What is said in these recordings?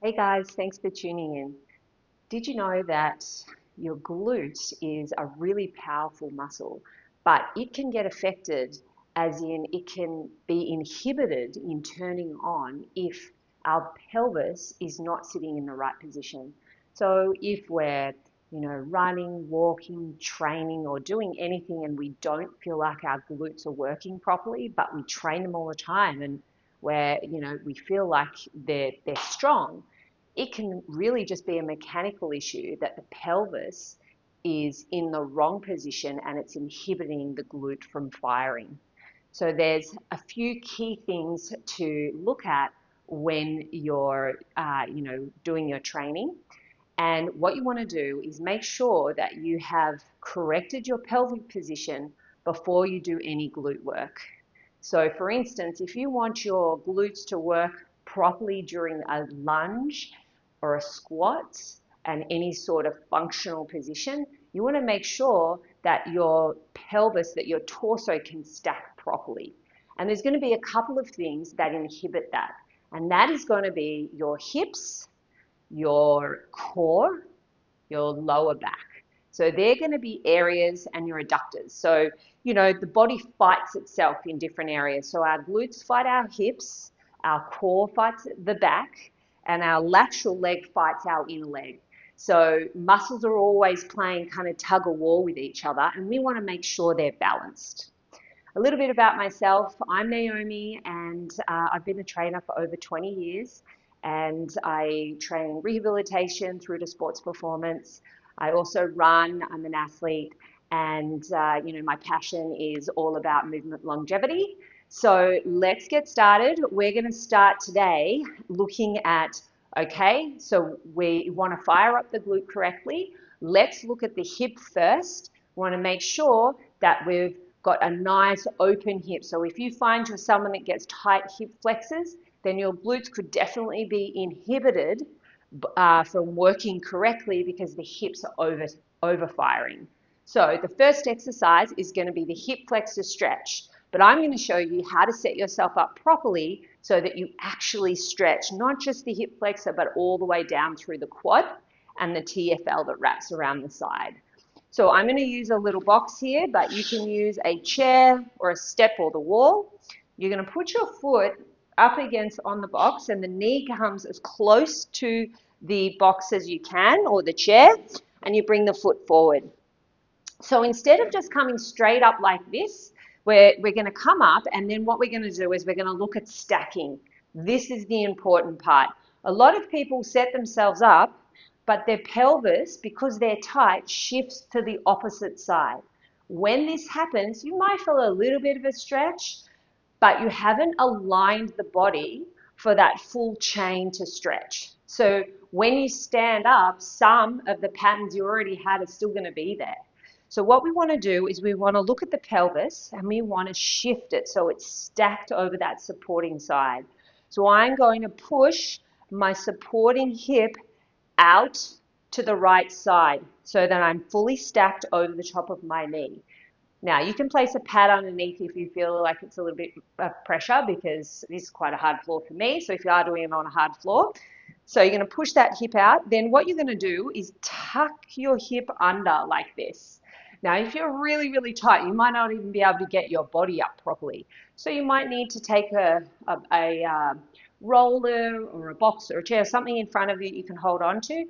Hey guys, thanks for tuning in. Did you know that your glute is a really powerful muscle, but it can get affected, as in it can be inhibited in turning on if our pelvis is not sitting in the right position. So if we're, running, walking, training, or doing anything and we don't feel like our glutes are working properly, but we train them all the time and we feel like they're strong, it can really just be a mechanical issue that the pelvis is in the wrong position and it's inhibiting the glute from firing. So there's a few key things to look at when you're, doing your training. And what you want to do is make sure that you have corrected your pelvic position before you do any glute work. So for instance, if you want your glutes to work properly during a lunge or a squat and any sort of functional position, you want to make sure that your pelvis, that your torso can stack properly. And there's going to be a couple of things that inhibit that. And that is going to be your hips, your core, your lower back. So they're going to be areas, and your adductors. So, the body fights itself in different areas. So our glutes fight our hips, our core fights the back, and our lateral leg fights our inner leg. So muscles are always playing kind of tug of war with each other, and we want to make sure they're balanced. A little bit about myself. I'm Naomi, and I've been a trainer for over 20 years, and I train rehabilitation through to sports performance. I also run. I'm an athlete, and my passion is all about movement longevity. So let's get started. We're going to start today looking at, okay, so we want to fire up the glute correctly. Let's look at the hip first. We want to make sure that we've got a nice open hip. So if you find you're someone that gets tight hip flexors, then your glutes could definitely be inhibited from working correctly because the hips are overfiring. So the first exercise is going to be the hip flexor stretch, but I'm going to show you how to set yourself up properly so that you actually stretch not just the hip flexor, but all the way down through the quad and the TFL that wraps around the side. So I'm going to use a little box here, but you can use a chair or a step or the wall. You're going to put your foot up against on the box, and the knee comes as close to the box as you can, or the chair, and you bring the foot forward. So instead of just coming straight up like this, we're going to come up, and then what we're going to do is we're going to look at stacking. This is the important part. A lot of people set themselves up, but their pelvis, because they're tight, shifts to the opposite side. When this happens, you might feel a little bit of a stretch, but you haven't aligned the body for that full chain to stretch. So when you stand up, some of the patterns you already had are still going to be there. So what we want to do is we want to look at the pelvis and we want to shift it so it's stacked over that supporting side. So I'm going to push my supporting hip out to the right side so that I'm fully stacked over the top of my knee. Now, you can place a pad underneath if you feel like it's a little bit of pressure, because this is quite a hard floor for me. So if you are doing it on a hard floor, so you're going to push that hip out. Then what you're going to do is tuck your hip under like this. Now, if you're really, really tight, you might not even be able to get your body up properly. So you might need to take a roller or a box or a chair, something in front of you you can hold on to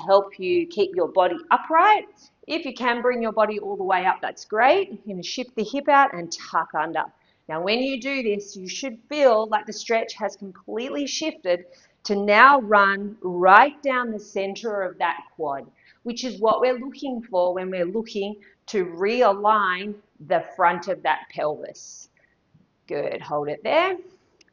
help you keep your body upright. If you can bring your body all the way up, that's great. You're going to shift the hip out and tuck under. Now, when you do this, you should feel like the stretch has completely shifted to now run right down the center of that quad, which is what we're looking for when we're looking to realign the front of that pelvis. Good, hold it there.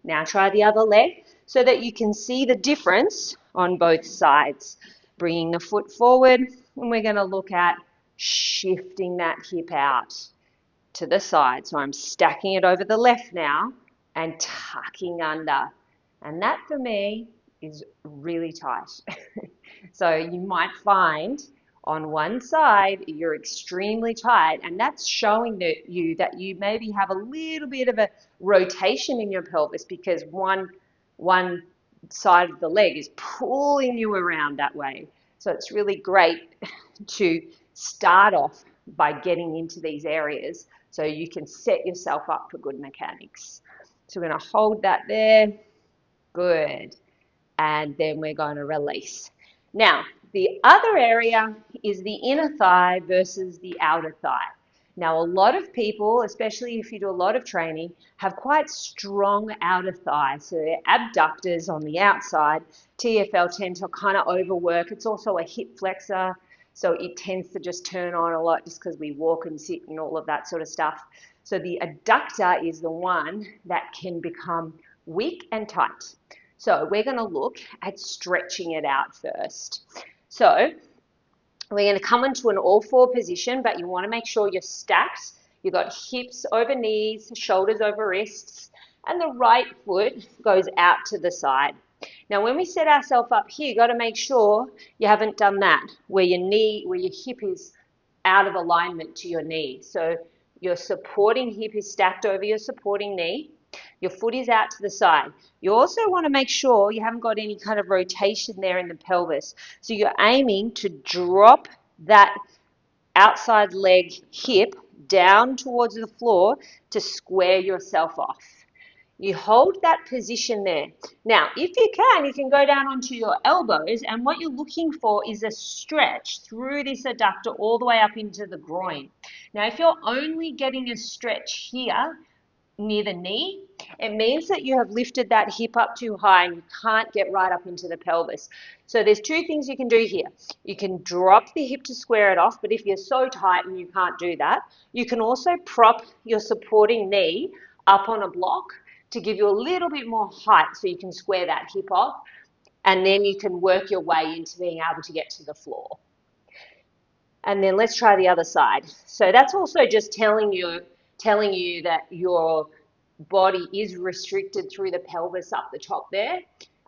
Now try the other leg so that you can see the difference on both sides. Bringing the foot forward, and we're going to look at shifting that hip out to the side. So I'm stacking it over the left now and tucking under. And that for me is really tight. So you might find on one side you're extremely tight, and that's showing that you maybe have a little bit of a rotation in your pelvis because one side of the leg is pulling you around that way. So it's really great to start off by getting into these areas so you can set yourself up for good mechanics. So we're going to hold that there. Good. And then we're going to release. Now, the other area is the inner thigh versus the outer thigh. Now, a lot of people, especially if you do a lot of training, have quite strong outer thighs. So their abductors on the outside, TFL tend to kind of overwork. It's also a hip flexor, so it tends to just turn on a lot just because we walk and sit and all of that sort of stuff. So the adductor is the one that can become weak and tight. So we're going to look at stretching it out first. So we're going to come into an all-four position, but you want to make sure you're stacked. You've got hips over knees, shoulders over wrists, and the right foot goes out to the side. Now, when we set ourselves up here, you've got to make sure you haven't done that, where your hip is out of alignment to your knee. So your supporting hip is stacked over your supporting knee. Your foot is out to the side. You also want to make sure you haven't got any kind of rotation there in the pelvis. So you're aiming to drop that outside leg hip down towards the floor to square yourself off. You hold that position there. Now, if you can go down onto your elbows, and what you're looking for is a stretch through this adductor all the way up into the groin. Now, if you're only getting a stretch here, near the knee, it means that you have lifted that hip up too high and you can't get right up into the pelvis. So there's two things you can do here. You can drop the hip to square it off, but if you're so tight and you can't do that, you can also prop your supporting knee up on a block to give you a little bit more height so you can square that hip off, and then you can work your way into being able to get to the floor. And then let's try the other side. So that's also just telling you that your body is restricted through the pelvis up the top there,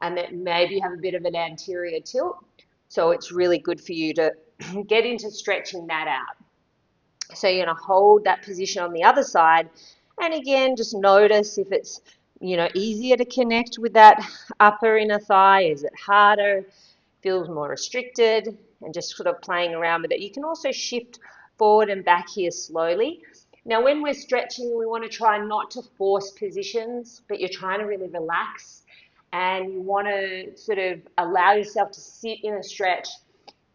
and that maybe you have a bit of an anterior tilt. So it's really good for you to get into stretching that out. So you're going to hold that position on the other side, and again, just notice if it's easier to connect with that upper inner thigh. Is it harder? Feels more restricted, and just sort of playing around with it. You can also shift forward and back here slowly. Now, when we're stretching, we want to try not to force positions, but you're trying to really relax, and you want to sort of allow yourself to sit in a stretch.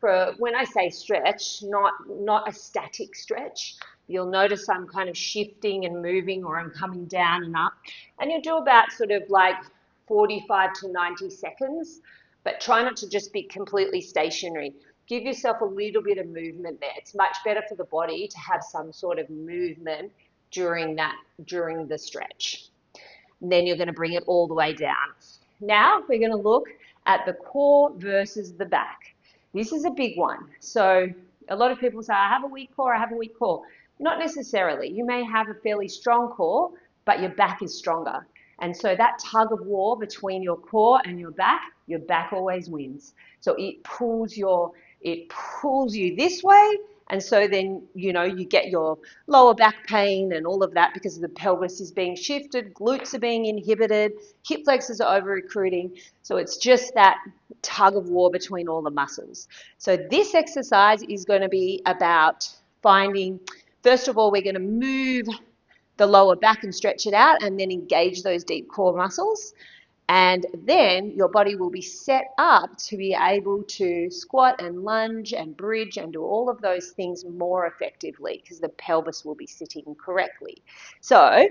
When I say stretch, not a static stretch. You'll notice I'm kind of shifting and moving, or I'm coming down and up, and you'll do about sort of like 45 to 90 seconds, but try not to just be completely stationary. Give yourself a little bit of movement there. It's much better for the body to have some sort of movement during the stretch. And then you're going to bring it all the way down. Now we're going to look at the core versus the back. This is a big one. So a lot of people say, I have a weak core, I have a weak core. Not necessarily. You may have a fairly strong core, but your back is stronger. And so that tug of war between your core and your back always wins. So it pulls you this way, and so then you get your lower back pain and all of that because the pelvis is being shifted, glutes are being inhibited, hip flexors are over recruiting. So it's just that tug of war between all the muscles. So this exercise is going to be about finding, first of all, we're going to move the lower back and stretch it out, and then engage those deep core muscles. And then your body will be set up to be able to squat and lunge and bridge and do all of those things more effectively because the pelvis will be sitting correctly. So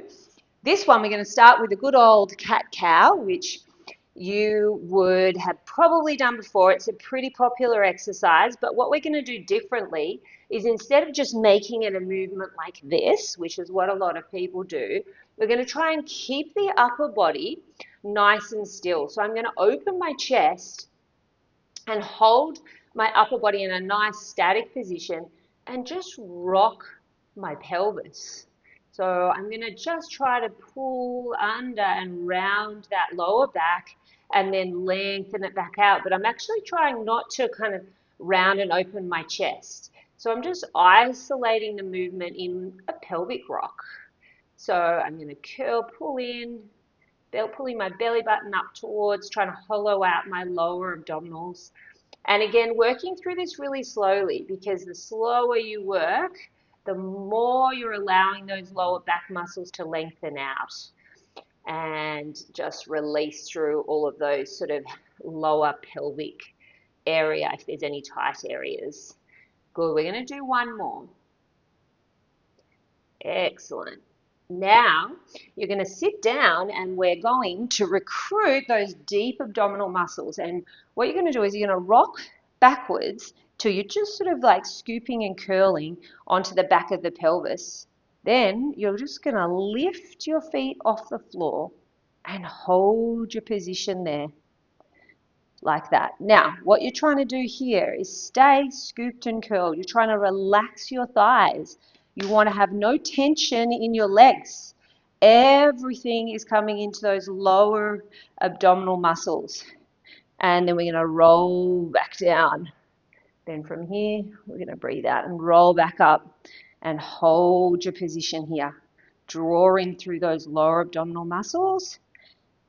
this one, we're going to start with a good old cat-cow, which you would have probably done before. It's a pretty popular exercise, but what we're going to do differently is, instead of just making it a movement like this, which is what a lot of people do, we're going to try and keep the upper body nice and still. So I'm going to open my chest and hold my upper body in a nice static position and just rock my pelvis. So I'm going to just try to pull under and round that lower back and then lengthen it back out. But I'm actually trying not to kind of round and open my chest. So I'm just isolating the movement in a pelvic rock. So I'm going to curl, pull in, pulling my belly button up towards, trying to hollow out my lower abdominals. And again, working through this really slowly, because the slower you work, the more you're allowing those lower back muscles to lengthen out and just release through all of those sort of lower pelvic area if there's any tight areas. Good, we're going to do one more. Excellent. Now you're going to sit down and we're going to recruit those deep abdominal muscles. And what you're going to do is you're going to rock backwards till you're just sort of like scooping and curling onto the back of the pelvis. Then you're just going to lift your feet off the floor and hold your position there like that. Now, what you're trying to do here is stay scooped and curled. You're trying to relax your thighs. You want to have no tension in your legs. Everything is coming into those lower abdominal muscles. And then we're going to roll back down. Then from here, we're going to breathe out and roll back up and hold your position here. Draw in through those lower abdominal muscles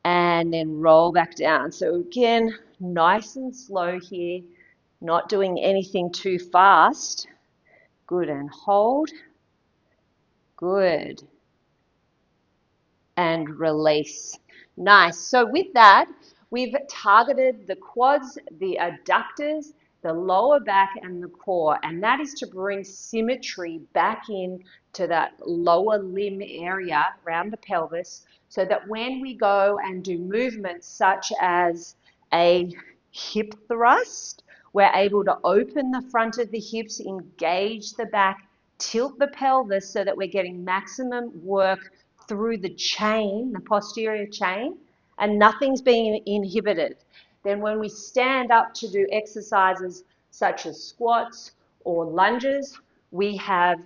and then roll back down. So again, nice and slow here, not doing anything too fast. Good, and hold. Good. And release. Nice. So with that, we've targeted the quads, the adductors, the lower back and the core, and that is to bring symmetry back in to that lower limb area around the pelvis, so that when we go and do movements such as a hip thrust, we're able to open the front of the hips, engage the back, tilt the pelvis so that we're getting maximum work through the chain, the posterior chain, and nothing's being inhibited. Then when we stand up to do exercises such as squats or lunges, we have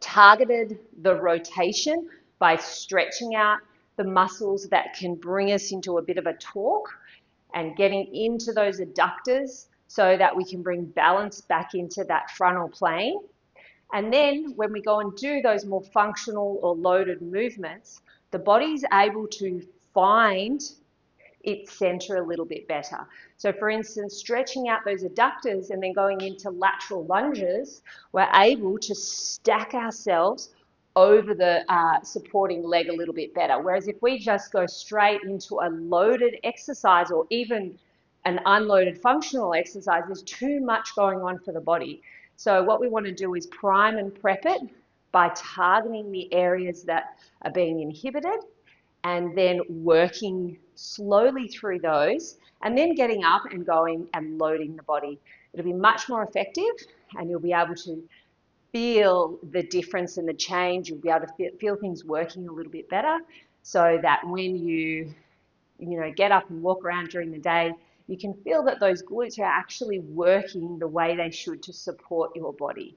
targeted the rotation by stretching out the muscles that can bring us into a bit of a torque and getting into those adductors so that we can bring balance back into that frontal plane. And then when we go and do those more functional or loaded movements, the body's able to find its center a little bit better. So for instance, stretching out those adductors and then going into lateral lunges, we're able to stack ourselves over the supporting leg a little bit better. Whereas if we just go straight into a loaded exercise or even an unloaded functional exercise, there's too much going on for the body. So what we want to do is prime and prep it by targeting the areas that are being inhibited and then working slowly through those and then getting up and going and loading the body. It'll be much more effective and you'll be able to feel the difference and the change. You'll be able to feel things working a little bit better so that when you get up and walk around during the day, you can feel that those glutes are actually working the way they should to support your body.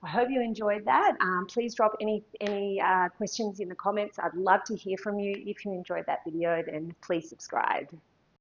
I hope you enjoyed that. Please drop any questions in the comments. I'd love to hear from you. If you enjoyed that video, then please subscribe.